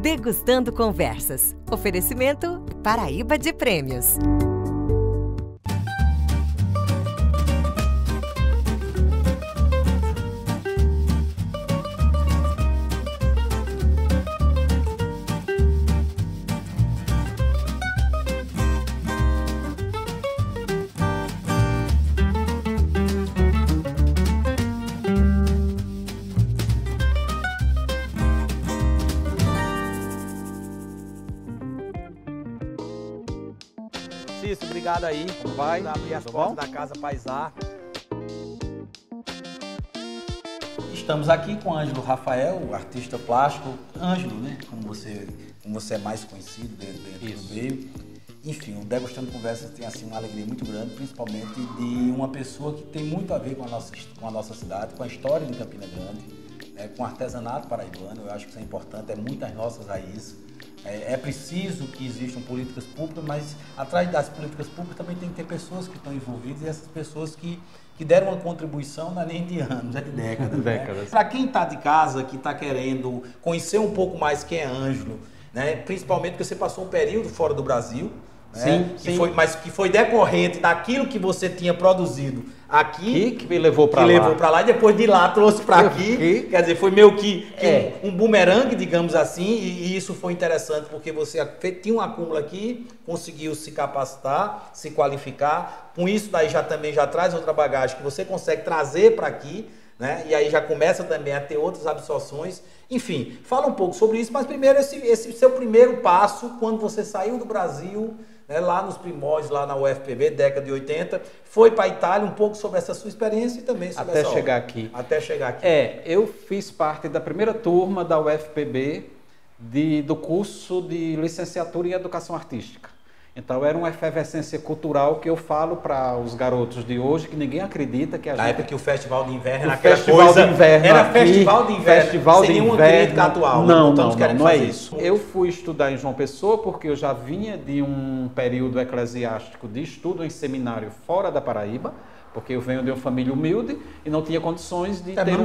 Degustando Conversas. Oferecimento Paraíba de Prêmios. Obrigado aí. Vai. Vamos abrir as portas da Casa Paisá. Estamos aqui com o Ângelo Rafael, o artista plástico. Ângelo, né? Como você é mais conhecido dentro do meio. Enfim, o Degustando Conversas tem assim, uma alegria muito grande, principalmente de uma pessoa que tem muito a ver com a nossa cidade, com a história de Campina Grande, com o artesanato paraibano. Eu acho que isso é importante, é muito as nossas raízes. É preciso que existam políticas públicas, mas atrás das políticas públicas também tem que ter pessoas que estão envolvidas, e essas pessoas que deram uma contribuição não é nem de anos, é de décadas. Né? Para quem está de casa, que está querendo conhecer um pouco mais quem é Ângelo, né? Principalmente porque você passou um período fora do Brasil, né? Sim. Mas que foi decorrente daquilo que você tinha produzido aqui, que me levou para lá. Levou para lá e depois de lá trouxe para aqui. Quer dizer, foi meio que um bumerangue, digamos assim, e isso foi interessante porque você tinha um acúmulo aqui, conseguiu se capacitar, se qualificar. Com isso daí já traz outra bagagem que você consegue trazer para aqui, né? E aí já começa também a ter outras absorções. Enfim, fala um pouco sobre isso, mas primeiro esse seu primeiro passo quando você saiu do Brasil, né, lá nos primórdios, lá na UFPB, década de 80, foi para a Itália, um pouco sobre essa sua experiência e também sobre Até chegar aqui. Eu fiz parte da primeira turma da UFPB do curso de licenciatura em Educação Artística. Então era uma efervescência cultural que eu falo para os garotos de hoje, que ninguém acredita que a gente... Na época que o Festival de Inverno era aquela coisa... Era Festival de Inverno, sem nenhuma crítica atual. Não é isso. Eu fui estudar em João Pessoa porque eu já vinha de um período eclesiástico de estudo em seminário fora da Paraíba, porque eu venho de uma família humilde e não tinha condições de ter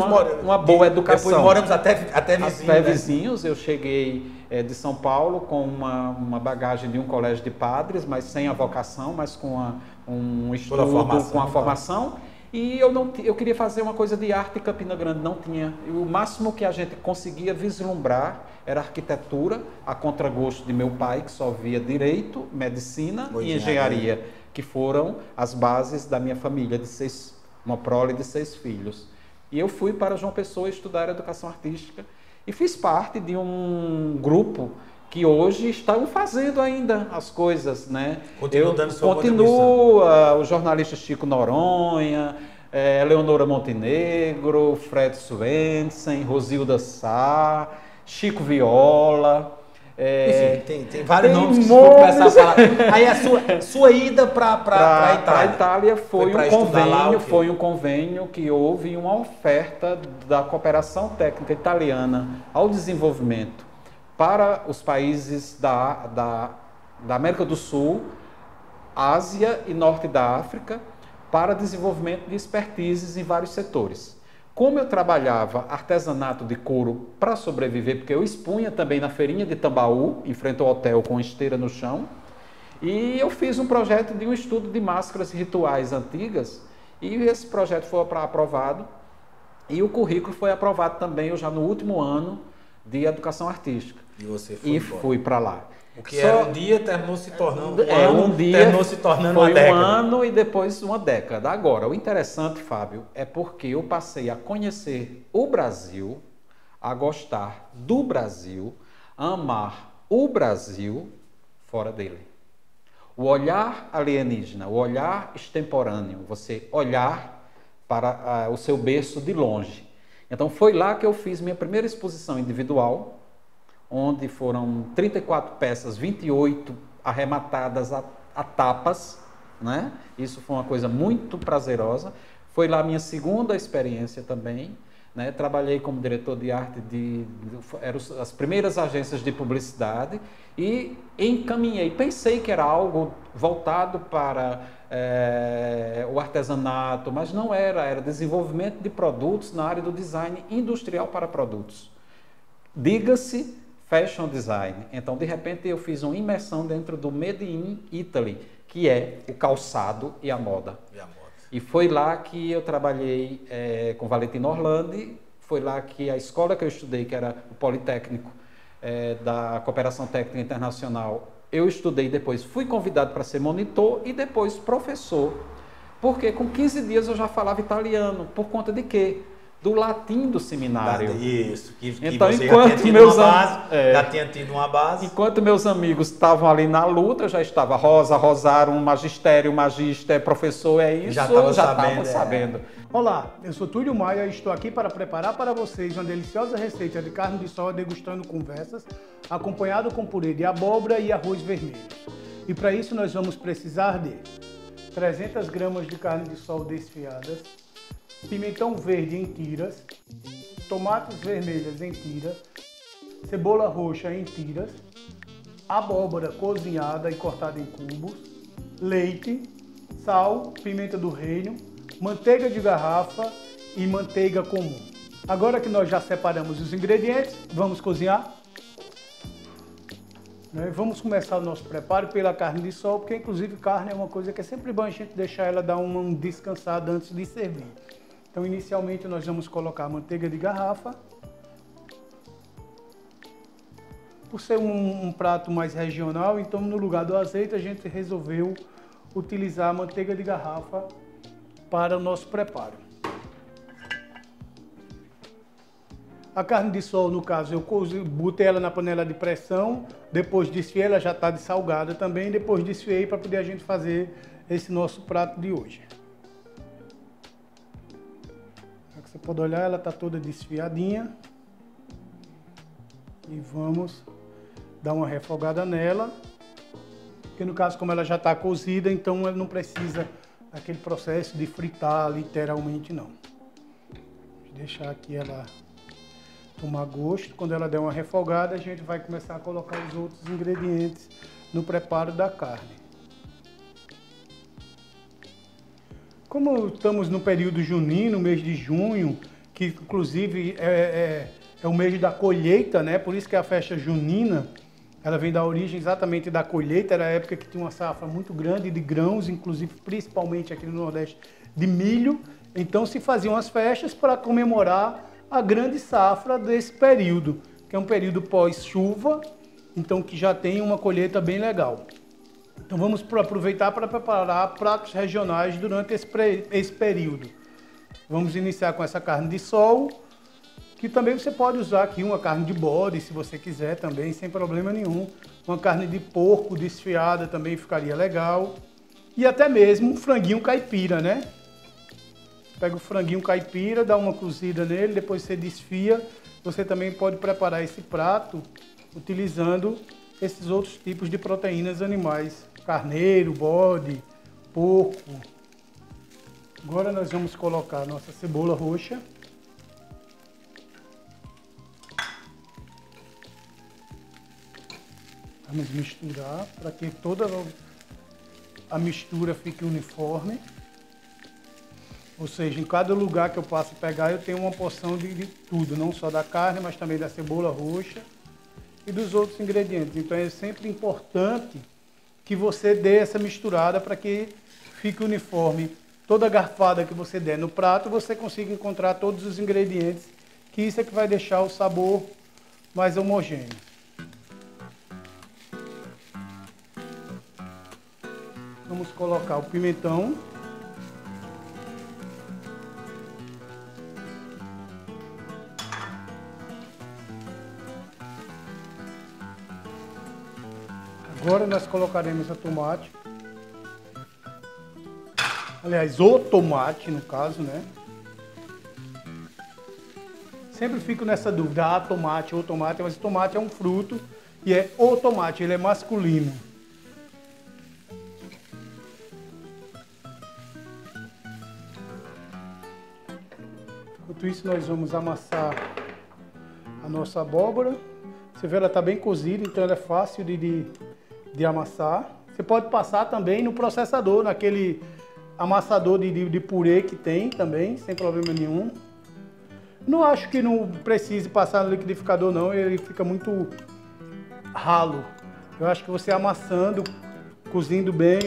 uma boa educação. Depois moramos até vizinhos. Até vizinhos. Eu cheguei de São Paulo com uma bagagem de um colégio de padres, mas sem a vocação, mas com um estudo, com a formação. E eu queria fazer uma coisa de arte em Campina Grande, não tinha. E o máximo que a gente conseguia vislumbrar era arquitetura, a contragosto de meu pai, que só via direito, medicina e engenharia, que foram as bases da minha família, uma prole de 6 filhos. E eu fui para João Pessoa estudar educação artística e fiz parte de um grupo que hoje estão fazendo ainda as coisas, né? Continua o jornalista Chico Noronha, Leonora Montenegro, Fred Swensen, Rosilda Sá, Chico Viola... Enfim, tem vários nomes que vão começar a falar. Aí a sua ida para a Itália. A Itália foi um convênio que houve uma oferta da cooperação técnica italiana ao desenvolvimento para os países da América do Sul, Ásia e Norte da África, para desenvolvimento de expertises em vários setores. Como eu trabalhava artesanato de couro para sobreviver, porque eu expunha também na feirinha de Tambaú, em frente ao hotel com esteira no chão, e eu fiz um projeto de um estudo de máscaras rituais antigas, e esse projeto foi aprovado, e o currículo foi aprovado também, eu já no último ano de educação artística. E você foi fui para lá. O que era um dia terminou se tornando terminou se tornando uma década. Foi um ano e depois uma década. Agora, o interessante, Fábio, é porque eu passei a conhecer o Brasil, a gostar do Brasil, a amar o Brasil fora dele. O olhar alienígena, o olhar extemporâneo, você olhar para o seu berço de longe. Então foi lá que eu fiz minha primeira exposição individual, onde foram 34 peças, 28 arrematadas a tapas, né? Isso foi uma coisa muito prazerosa. Foi lá minha segunda experiência também, né? Trabalhei como diretor de arte eram as primeiras agências de publicidade e pensei que era algo voltado para o artesanato, mas não era desenvolvimento de produtos na área do design industrial para produtos. Diga-se Fashion Design. Então, de repente, eu fiz uma imersão dentro do Made in Italy, que é o calçado e a moda. E foi lá que eu trabalhei com Valentino Orlandi, foi lá que a escola que eu estudei, que era o Politécnico da Cooperação Técnica Internacional, eu estudei depois, fui convidado para ser monitor e depois professor, porque com 15 dias eu já falava italiano, por conta de quê? Do latim do seminário. Isso, que então, você enquanto já tinha tido uma base. Enquanto meus amigos estavam ali na luta, eu já estava Rosa, Rosário, magistério, magister, professor, é isso, já estava sabendo. Olá, eu sou Túlio Maia e estou aqui para preparar para vocês uma deliciosa receita de carne de sol degustando conversas, acompanhado com purê de abóbora e arroz vermelho. E para isso nós vamos precisar de 300 gramas de carne de sol desfiadas, pimentão verde em tiras, tomates vermelhas em tiras, cebola roxa em tiras, abóbora cozinhada e cortada em cubos, leite, sal, pimenta do reino, manteiga de garrafa e manteiga comum. Agora que nós já separamos os ingredientes, vamos cozinhar? Vamos começar o nosso preparo pela carne de sol, porque inclusive carne é uma coisa que é sempre bom a gente deixar ela dar uma descansada antes de servir. Então, inicialmente, nós vamos colocar a manteiga de garrafa. Por ser um prato mais regional, então, no lugar do azeite, a gente resolveu utilizar a manteiga de garrafa para o nosso preparo. A carne de sol, no caso, eu botei ela na panela de pressão, depois desfiei, ela já está dessalgada também, depois desfiei para poder a gente fazer esse nosso prato de hoje. Você pode olhar, ela está toda desfiadinha. E vamos dar uma refogada nela. Porque no caso, como ela já está cozida, então ela não precisa daquele processo de fritar literalmente, não. Vou deixar aqui ela tomar gosto. Quando ela der uma refogada, a gente vai começar a colocar os outros ingredientes no preparo da carne. Como estamos no período junino, mês de junho, que inclusive é o mês da colheita, né? Por isso que a festa junina, ela vem da origem exatamente da colheita, era a época que tinha uma safra muito grande de grãos, inclusive principalmente aqui no Nordeste, de milho. Então se faziam as festas para comemorar a grande safra desse período, que é um período pós-chuva, então que já tem uma colheita bem legal. Então vamos aproveitar para preparar pratos regionais durante esse período. Vamos iniciar com essa carne de sol, que também você pode usar aqui uma carne de bode, se você quiser também, sem problema nenhum. Uma carne de porco desfiada também ficaria legal. E até mesmo um franguinho caipira, né? Pega o franguinho caipira, dá uma cozida nele, depois você desfia. Você também pode preparar esse prato utilizando esses outros tipos de proteínas animais. Carneiro, bode, porco. Agora nós vamos colocar a nossa cebola roxa. Vamos misturar para que toda a mistura fique uniforme. Ou seja, em cada lugar que eu passo a pegar, eu tenho uma porção de tudo, não só da carne, mas também da cebola roxa e dos outros ingredientes. Então é sempre importante que você dê essa misturada para que fique uniforme. Toda garfada que você der no prato, você consiga encontrar todos os ingredientes, que isso é que vai deixar o sabor mais homogêneo. Vamos colocar o pimentão. Agora nós colocaremos a tomate. Aliás, o tomate, no caso, né? Sempre fico nessa dúvida, tomate ou tomate, mas tomate é um fruto e é o tomate, ele é masculino. Enquanto isso, nós vamos amassar a nossa abóbora. Você vê, ela está bem cozida, então ela é fácil de amassar. Você pode passar também no processador, naquele amassador de purê que tem também, sem problema nenhum. Não acho que não precise passar no liquidificador não, ele fica muito ralo. Eu acho que você amassando, cozindo bem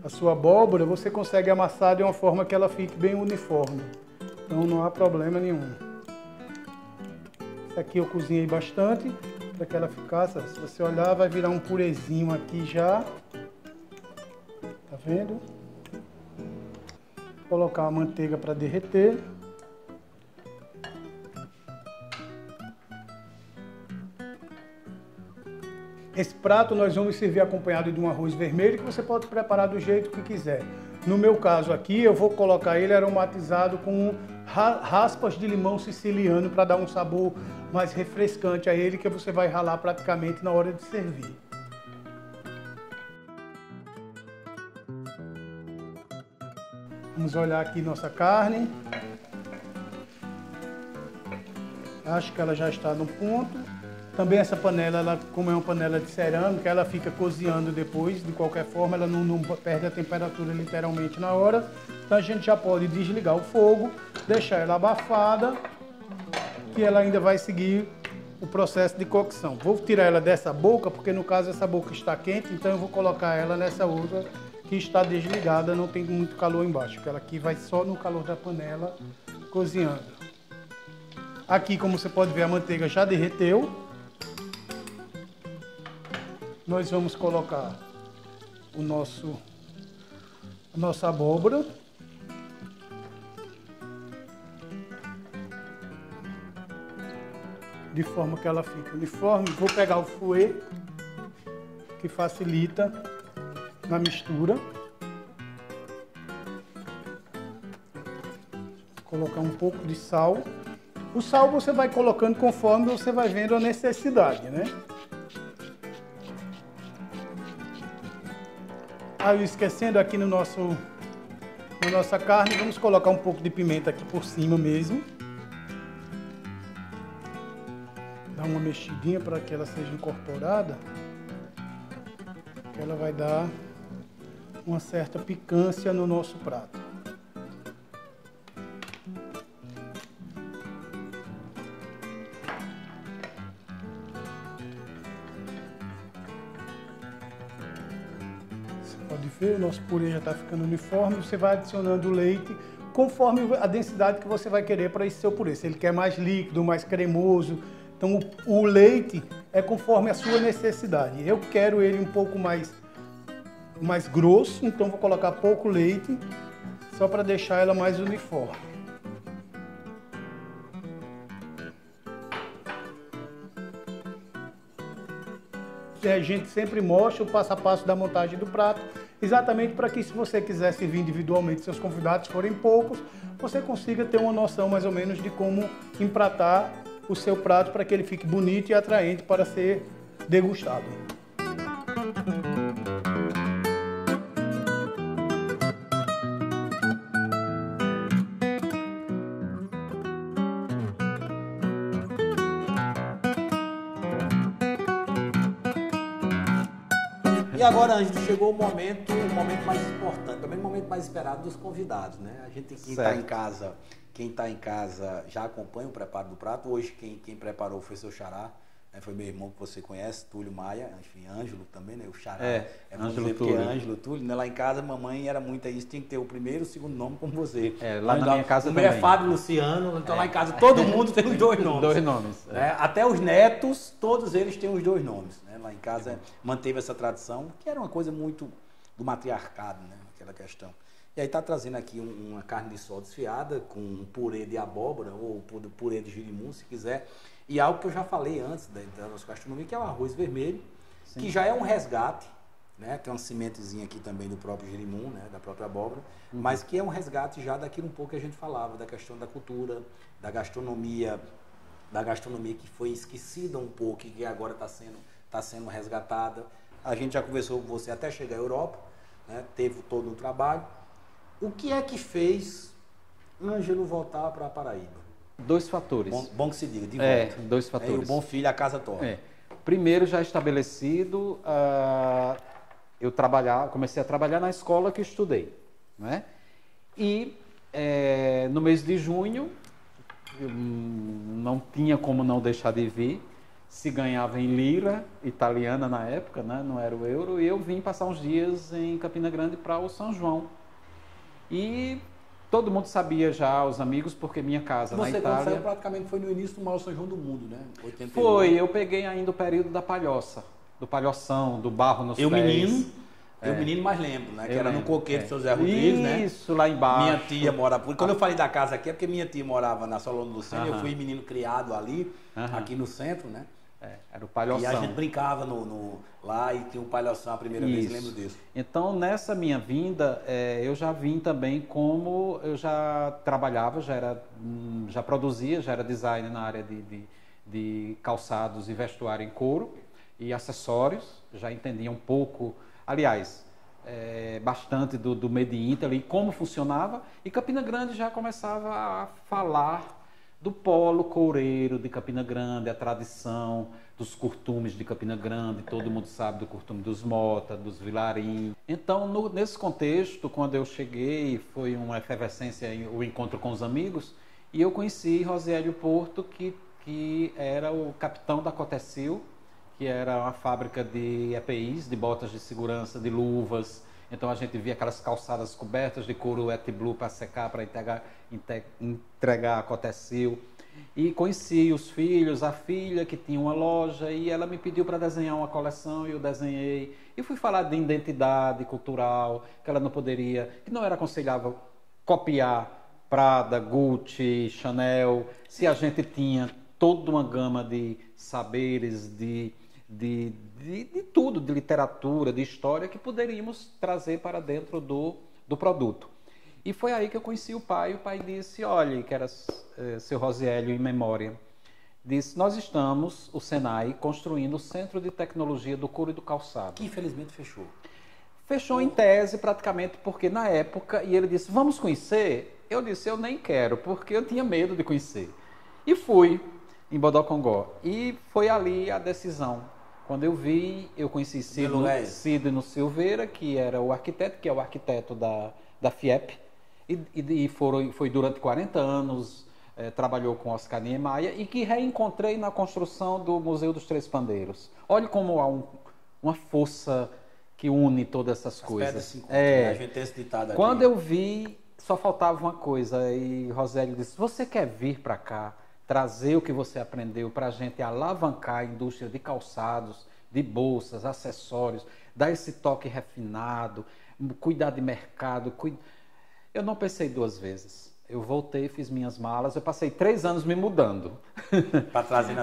a sua abóbora, você consegue amassar de uma forma que ela fique bem uniforme. Então não há problema nenhum. Essa aqui eu cozinhei bastante para que ela ficasse. Se você olhar, vai virar um purezinho aqui já. Tá vendo? Vou colocar a manteiga para derreter. Esse prato nós vamos servir acompanhado de um arroz vermelho que você pode preparar do jeito que quiser. No meu caso aqui, eu vou colocar ele aromatizado com raspas de limão siciliano para dar um sabor mais refrescante a ele, que você vai ralar praticamente na hora de servir. Vamos olhar aqui nossa carne. Acho que ela já está no ponto. Também essa panela, ela, como é uma panela de cerâmica, ela fica cozinhando depois, de qualquer forma, ela não perde a temperatura literalmente na hora. Então a gente já pode desligar o fogo, deixar ela abafada, que ela ainda vai seguir o processo de cocção. Vou tirar ela dessa boca, porque no caso essa boca está quente, então eu vou colocar ela nessa outra que está desligada, não tem muito calor embaixo, porque ela aqui vai só no calor da panela cozinhando. Aqui, como você pode ver, a manteiga já derreteu. Nós vamos colocar a nossa abóbora. De forma que ela fique uniforme. Vou pegar o fouet, que facilita na mistura. Vou colocar um pouco de sal. O sal você vai colocando conforme você vai vendo a necessidade, né? Aí, esquecendo aqui na nossa carne, vamos colocar um pouco de pimenta aqui por cima mesmo. Dar uma mexidinha para que ela seja incorporada. Que ela vai dar uma certa picância no nosso prato. Pode ver, o nosso purê já está ficando uniforme. Você vai adicionando o leite conforme a densidade que você vai querer para esse seu purê. Se ele quer mais líquido, mais cremoso. Então o leite é conforme a sua necessidade. Eu quero ele um pouco mais grosso, então vou colocar pouco leite, só para deixar ela mais uniforme. A gente sempre mostra o passo a passo da montagem do prato, exatamente para que, se você quiser servir individualmente, seus convidados forem poucos, você consiga ter uma noção mais ou menos de como empratar o seu prato para que ele fique bonito e atraente para ser degustado. E agora, Ângelo, chegou o momento mais importante, também o momento mais esperado dos convidados, né? A gente, quem está em casa já acompanha o preparo do prato. Hoje quem preparou foi seu xará, né? Foi meu irmão que você conhece, Túlio Maia, enfim, Ângelo também, né? O xará Ângelo Túlio. Ângelo Túlio, né? Lá em casa, mamãe era muito isso, tinha que ter o primeiro e o segundo nome como você. Lá na minha casa também. O meu é Fábio Luciano, então lá em casa todo mundo tem os dois nomes. Dois nomes. Né? Até os netos, todos eles têm os dois nomes. Né? Lá em casa manteve essa tradição, que era uma coisa muito do matriarcado, né? Aquela questão. E aí está trazendo aqui uma carne de sol desfiada com um purê de abóbora ou purê de girimum, se quiser. E algo que eu já falei antes da nossa gastronomia, que é o arroz vermelho, sim, que já é um resgate, né? Tem uma sementezinha aqui também do próprio girimum, né? Da própria abóbora, mas que é um resgate já daquilo um pouco que a gente falava, da questão da cultura, da gastronomia que foi esquecida um pouco e que agora está sendo resgatada. A gente já conversou com você até chegar à Europa, né? Teve todo o trabalho. O que é que fez Ângelo voltar para a Paraíba? Dois fatores. Bom que se diga, de volta. Dois fatores. E o bom filho, a casa torna. Primeiro, já estabelecido, eu comecei a trabalhar na escola que estudei, né? E no mês de junho, eu não tinha como não deixar de vir, se ganhava em lira italiana na época, né? Não era o euro, e eu vim passar uns dias em Campina Grande para o São João. E todo mundo sabia já, os amigos, porque minha casa na Itália... Você praticamente foi no início do maior São João do mundo, né? 81. Foi, eu peguei ainda o período da palhoça, do palhoção, do barro nos pés. Eu menino mais lembro, né? Que era no Coqueiro do seu Zé Rodrigues, né? Isso, lá embaixo. Minha tia morava... Quando eu falei da casa aqui, é porque minha tia morava na Solano Lucena, eu fui menino criado ali, aqui no centro, né? Era o palhoção. E a gente brincava lá e tinha o palhoção a primeira vez, eu lembro disso. Então, nessa minha vinda, eu já vim também como eu já trabalhava, já produzia, já era designer na área de calçados e vestuário em couro e acessórios, já entendia um pouco, aliás, bastante do Made in Italy e como funcionava, e Campina Grande já começava a falar do polo coureiro de Campina Grande, a tradição dos curtumes de Campina Grande, todo mundo sabe do curtume dos Mota, dos Vilarim. Então, nesse contexto, quando eu cheguei, foi uma efervescência, o encontro com os amigos, e eu conheci Rosélio Porto, que era o capitão da Cotecil, que era uma fábrica de EPIs, de botas de segurança, de luvas. Então a gente via aquelas calçadas cobertas de couro wet blue para secar, para entregar a Cotecil. E conheci os filhos, a filha que tinha uma loja, e ela me pediu para desenhar uma coleção e eu desenhei. E fui falar de identidade cultural, que ela não poderia, que não era aconselhável copiar Prada, Gucci, Chanel, se a gente tinha toda uma gama de saberes, de tudo, de literatura, de história, que poderíamos trazer para dentro do produto. E foi aí que eu conheci o pai disse, olha, que era seu Rosiélio em memória, disse, nós estamos, o Senai, construindo o Centro de Tecnologia do Couro e do Calçado. Que infelizmente fechou. Fechou em tese praticamente, porque na época, e ele disse, vamos conhecer? Eu disse, eu nem quero, porque eu tinha medo de conhecer. E fui em Bodocongó. E foi ali a decisão. Quando eu vi, eu conheci Sidno Silveira, que era o arquiteto, que é o arquiteto da FIEP, e foi durante 40 anos, trabalhou com Oscar Niemeyer, e que reencontrei na construção do Museu dos Três Pandeiros. Olha como há uma força que une todas essas coisas. A gente tem esse ditado aqui. Quando eu vi, só faltava uma coisa, e Rosélio disse, você quer vir para cá, trazer o que você aprendeu para a gente alavancar a indústria de calçados, de bolsas, acessórios, dar esse toque refinado, cuidar de mercado. Eu não pensei duas vezes. Eu voltei, fiz minhas malas, eu passei 3 anos me mudando. Para trazer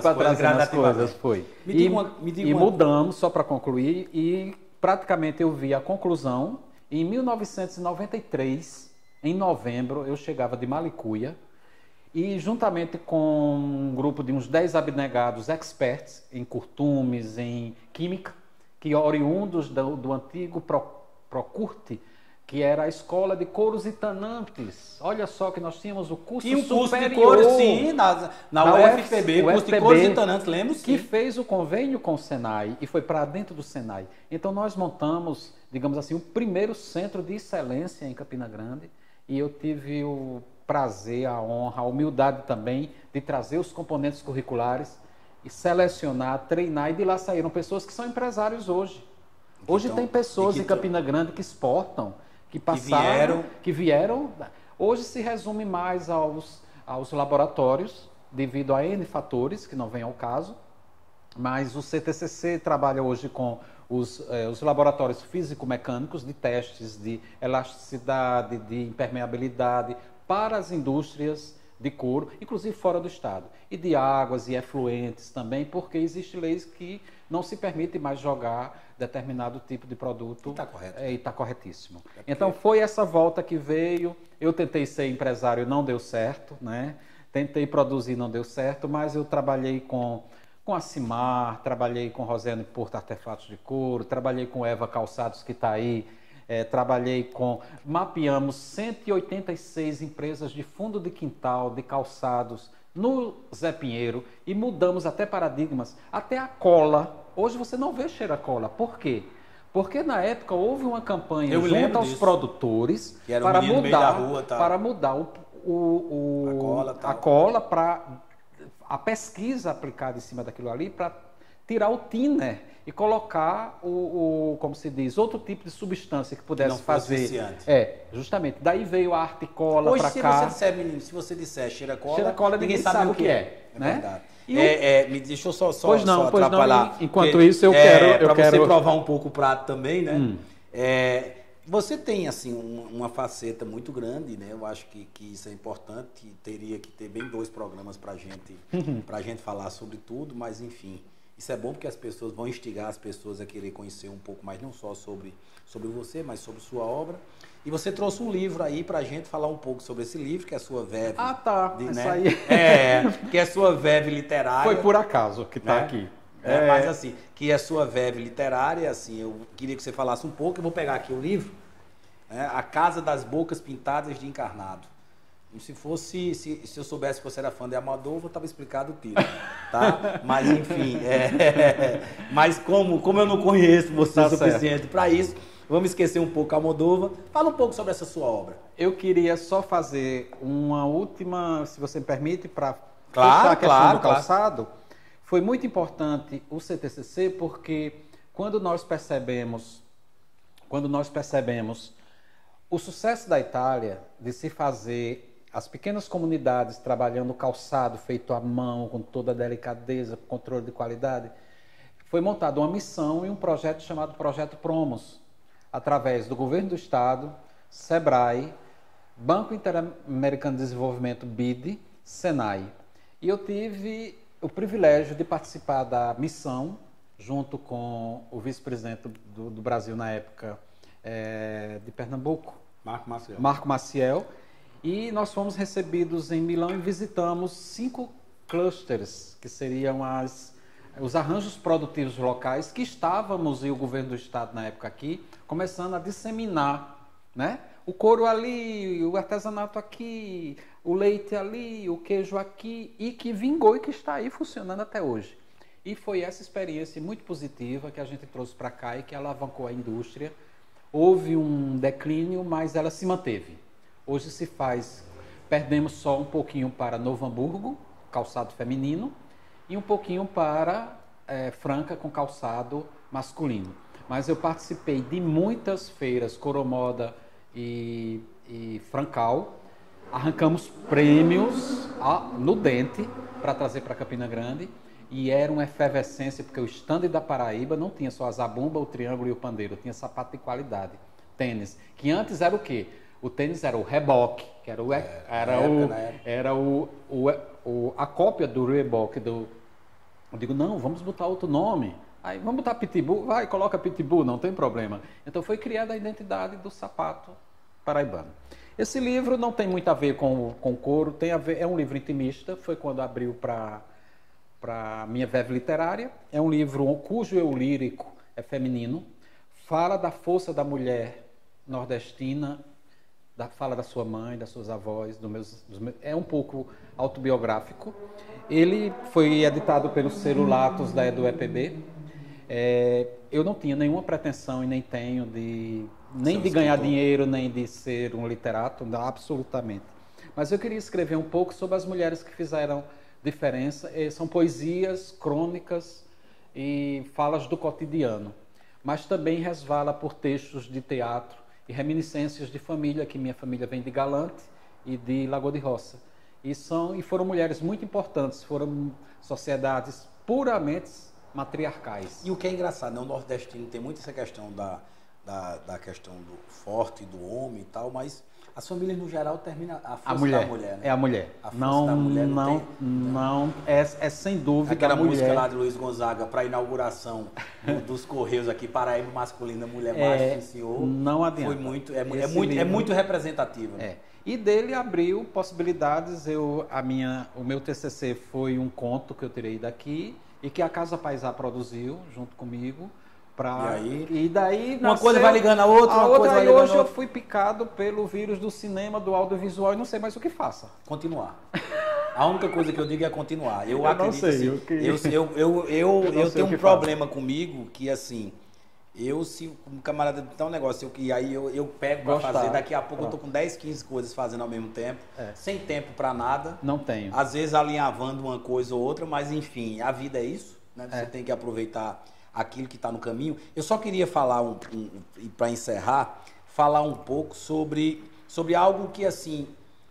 as coisas, foi. E mudamos, só para concluir, e praticamente eu vi a conclusão. Em 1993, em novembro, eu chegava de Malicuia, e juntamente com um grupo de uns 10 abnegados experts em curtumes, em química, que oriundos do antigo Procurte, que era a escola de couros e tanantes. Olha só que nós tínhamos o curso superior. E um curso de couros, sim, na UFPB, o curso de couros e tanantes, lembro, sim. Que fez o convênio com o Senai e foi para dentro do Senai. Então nós montamos, digamos assim, o primeiro centro de excelência em Campina Grande, e eu tive o prazer, a honra, a humildade também de trazer os componentes curriculares e selecionar, treinar, e de lá saíram pessoas que são empresários hoje. Hoje tem pessoas em Campina Grande que exportam, que passaram, que vieram. Hoje se resume mais aos laboratórios, devido a N fatores, que não vem ao caso, mas o CTCC trabalha hoje com os laboratórios físico-mecânicos de testes de elasticidade, de impermeabilidade, para as indústrias de couro, inclusive fora do estado, e de águas e efluentes também, porque existem leis que não se permite mais jogar determinado tipo de produto. E está correto. E está corretíssimo. Então foi essa volta que veio. Eu tentei ser empresário, não deu certo, né? Tentei produzir, não deu certo, mas eu trabalhei com a Cimar, trabalhei com Rosélio Porto Artefatos de Couro, trabalhei com Eva Calçados, que está aí, mapeamos 186 empresas de fundo de quintal, de calçados, no Zé Pinheiro, e mudamos até paradigmas, até a cola. Hoje você não vê cheiro a cola. Por quê? Porque na época houve uma campanha junto aos produtores para mudar a cola para a pesquisa aplicada em cima daquilo ali para tirar o thinner e colocar como se diz, outro tipo de substância que pudesse fazer. Justamente. Daí veio a arte cola para cá. Hoje, se você disser cheira cola, ninguém sabe o que é. Né? Me deixa eu só atrapalhar. Enquanto isso, eu quero... Para você provar um pouco o prato também, né? Você tem, assim, uma faceta muito grande, né? Eu acho que isso é importante. Teria que ter bem 2 programas pra gente falar sobre tudo, mas enfim... Isso é bom porque as pessoas vão instigar as pessoas a querer conhecer um pouco mais, não só sobre você, mas sobre sua obra. E você trouxe um livro aí pra gente falar um pouco sobre esse livro, que é a sua verve. Ah, tá. Isso né? Aí. Que é a sua verve literária. Foi por acaso que tá aqui. Mas assim, que é a sua verve literária, assim, eu queria que você falasse um pouco, eu vou pegar aqui o livro, A Casa das Bocas Pintadas de Encarnado. Se eu soubesse que você era fã de Almodóvar, eu estava explicado o título, tá? Mas enfim, mas como eu não conheço você o suficiente para isso, vamos esquecer um pouco Almodóvar. Fala um pouco sobre essa sua obra. Eu queria só fazer uma última, se você me permite, para fechar a questão do calçado. Foi muito importante o CTCC porque quando nós percebemos o sucesso da Itália de se fazer as pequenas comunidades trabalhando calçado feito à mão, com toda a delicadeza, com controle de qualidade, foi montada uma missão e um projeto chamado Projeto Promos, através do Governo do Estado, SEBRAE, Banco Interamericano de Desenvolvimento, BID, SENAI. E eu tive o privilégio de participar da missão, junto com o vice-presidente do Brasil na época, de Pernambuco, Marco Maciel. E nós fomos recebidos em Milão e visitamos 5 clusters, que seriam os arranjos produtivos locais que estávamos, e o governo do estado na época aqui, começando a disseminar, né? O couro ali, o artesanato aqui, o leite ali, o queijo aqui, e que vingou e que está aí funcionando até hoje. E foi essa experiência muito positiva que a gente trouxe para cá e que alavancou a indústria. Houve um declínio, mas ela se manteve. Hoje se faz, perdemos só um pouquinho para Novo Hamburgo, calçado feminino, e um pouquinho para Franca, com calçado masculino. Mas eu participei de muitas feiras, Coromoda e Francal, arrancamos prêmios no dente para trazer para Campina Grande, e era uma efervescência, porque o stand da Paraíba não tinha só a zabumba, o triângulo e o pandeiro, tinha sapato de qualidade, tênis, que antes era o quê? O tênis era o Reebok, que era a cópia do Reebok. Eu digo, não, vamos botar outro nome. Aí, vamos botar Pitbull? Vai, coloca Pitbull, não tem problema. Então foi criada a identidade do sapato paraibano. Esse livro não tem muito a ver com couro, tem a ver, é um livro intimista, foi quando abriu para a minha verve literária. É um livro cujo eu lírico é feminino, fala da força da mulher nordestina, fala da sua mãe, das suas avós, é um pouco autobiográfico. Ele foi editado pelo selo Latos da EduEPB. Eu não tinha nenhuma pretensão e nem tenho de ganhar dinheiro, nem de ser um literato, não, absolutamente. Mas eu queria escrever um pouco sobre as mulheres que fizeram diferença. São poesias, crônicas e falas do cotidiano, mas também resvala por textos de teatro e reminiscências de família, que minha família vem de Galante e de Lagoa de Roça. E foram mulheres muito importantes, foram sociedades puramente matriarcais. E o que é engraçado, o nordestino tem muito essa questão da questão do forte, do homem e tal, mas as famílias no geral terminam a força da mulher, né? É a mulher. A força da mulher é sem dúvida aquela a mulher. Música lá de Luiz Gonzaga para a inauguração dos Correios aqui, Paraíba masculina, mulher macho, sim, senhor. Não adianta. Foi muito, é muito representativo. Né? E dele abriu possibilidades. O meu TCC foi um conto que eu tirei daqui e que a Casa Paisá produziu junto comigo. E daí uma coisa vai ligando a outra, hoje eu fui picado pelo vírus do cinema, do audiovisual, e não sei mais o que faça. Continuar. A única coisa que eu digo é continuar. Eu acredito não sei, assim, eu tenho um problema comigo que assim, se um camarada tem um negócio, eu pego pra fazer, daqui a pouco eu tô com 10, 15 coisas fazendo ao mesmo tempo, sem tempo pra nada. Não tenho. Às vezes alinhavando uma coisa ou outra, mas enfim, a vida é isso, né? Você tem que aproveitar aquilo que está no caminho. Eu só queria falar, para encerrar, falar um pouco sobre algo que assim,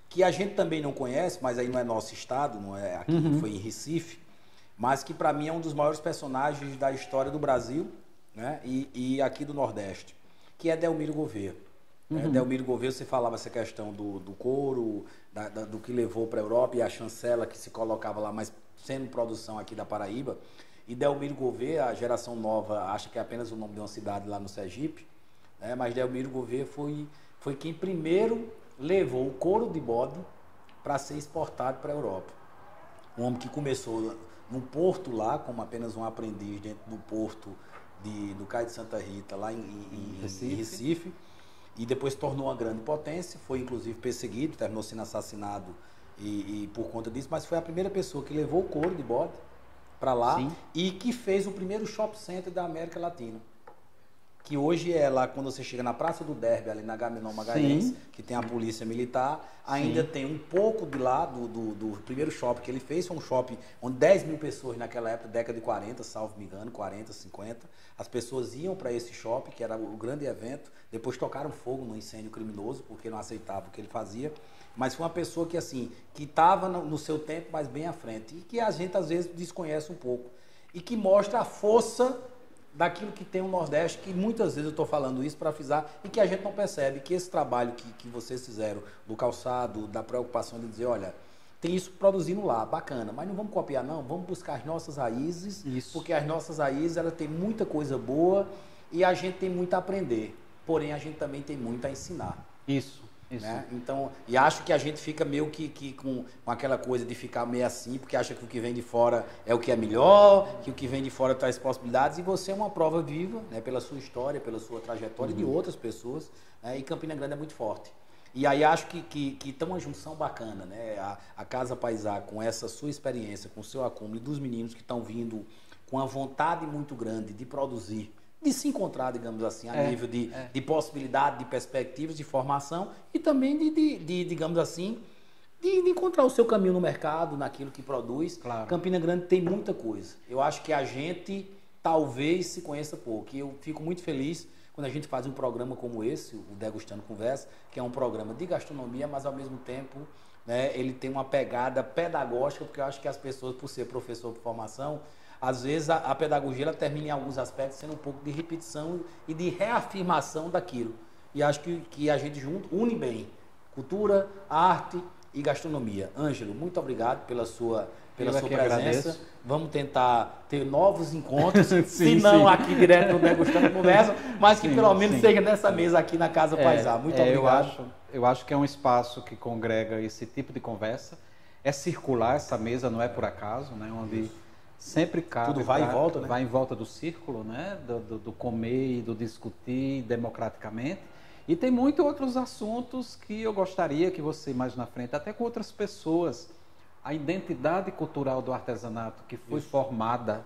que a gente também não conhece, mas aí não é nosso estado, não é aqui, foi em Recife, mas que para mim é um dos maiores personagens da história do Brasil, né? E aqui do Nordeste, que é Delmiro Gouveia. Delmiro Gouveia, você falava essa questão do couro, do que levou para a Europa e a chancela que se colocava lá, mas sendo produção aqui da Paraíba. E Delmiro Gouveia, a geração nova acha que é apenas o nome de uma cidade lá no Sergipe, né? Mas Delmiro Gouveia foi quem primeiro levou o couro de bode para ser exportado para a Europa. Um homem que começou num porto lá, como apenas um aprendiz dentro do porto do Cais de Santa Rita, lá em Recife, e depois tornou uma grande potência, foi inclusive perseguido, terminou sendo assassinado e por conta disso, mas foi a primeira pessoa que levou o couro de bode para lá. Sim. E que fez o primeiro shopping center da América Latina. Que hoje é lá, quando você chega na Praça do Derby, ali na Agamenon Magalhães, sim, que tem a polícia militar, ainda sim, tem um pouco de lá do primeiro shopping que ele fez. Foi um shopping onde 10 mil pessoas naquela época, década de 40, salvo me engano, 40, 50. As pessoas iam para esse shopping, que era o grande evento. Depois tocaram fogo no incêndio criminoso, porque não aceitavam o que ele fazia. Mas foi uma pessoa que assim, que estava no seu tempo, mas bem à frente. E que a gente às vezes desconhece um pouco. E que mostra a força daquilo que tem o Nordeste, que muitas vezes eu estou falando isso para frisar, e que a gente não percebe, que esse trabalho que vocês fizeram, do calçado, da preocupação de dizer, olha, tem isso produzindo lá, bacana, mas não vamos copiar não, vamos buscar as nossas raízes, isso, porque as nossas raízes, ela tem muita coisa boa e a gente tem muito a aprender, porém a gente também tem muito a ensinar. Isso. Né? Então, e acho que a gente fica meio que com aquela coisa de ficar meio assim, porque acha que o que vem de fora é o que é melhor, que o que vem de fora traz possibilidades, e você é uma prova viva, né, pela sua história, pela sua trajetória, de outras pessoas, né, e Campina Grande é muito forte. E aí acho que tem uma junção bacana, né? A Casa Paisá, com essa sua experiência, com o seu acúmulo, e dos meninos que estão vindo com a vontade muito grande de produzir, de se encontrar, digamos assim, a nível de possibilidade, de perspectivas, de formação e também digamos assim, de encontrar o seu caminho no mercado, naquilo que produz. Claro. Campina Grande tem muita coisa. Eu acho que a gente talvez se conheça pouco. E eu fico muito feliz quando a gente faz um programa como esse, o Degustando Conversa, que é um programa de gastronomia, mas ao mesmo tempo, né, ele tem uma pegada pedagógica, porque eu acho que as pessoas, por ser professor por formação, às vezes a pedagogia ela termina em alguns aspectos sendo um pouco de repetição e de reafirmação daquilo. E acho que a gente junto une bem cultura, arte e gastronomia. Ângelo, muito obrigado pela sua presença. Agradeço. Vamos tentar ter novos encontros, sim, se não aqui direto no Degustando Conversa, mas que pelo menos seja nessa mesa aqui na Casa Paisá. Muito obrigado. Eu acho que é um espaço que congrega esse tipo de conversa. É circular essa mesa, não é por acaso, né? Onde sempre cabe, tudo vai e volta, né? Vai em volta do círculo, né? Do comer e do discutir democraticamente. E tem muitos outros assuntos que eu gostaria que você, mais na frente, até com outras pessoas, a identidade cultural do artesanato que foi formada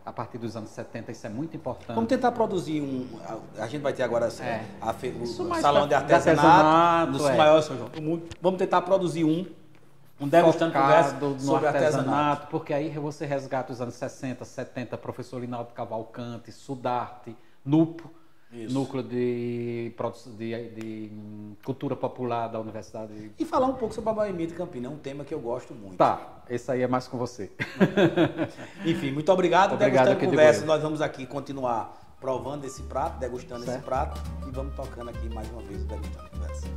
a partir dos anos 70, isso é muito importante. Vamos tentar produzir a gente vai ter agora o Salão de Artesanato, dos maiores São João do mundo. Vamos tentar produzir um Degustando Conversa sobre artesanato. Porque aí você resgata os anos 60, 70, professor Linaldo Cavalcante, Sudarte, NUPO, Núcleo de Cultura Popular da Universidade. E falar um pouco sobre a Boemia de Campina, é um tema que eu gosto muito. Tá, esse aí é mais com você. Enfim, muito obrigado. Degustando Conversa, nós vamos aqui continuar provando esse prato, degustando esse prato, e vamos tocando aqui mais uma vez o Degustando Conversa.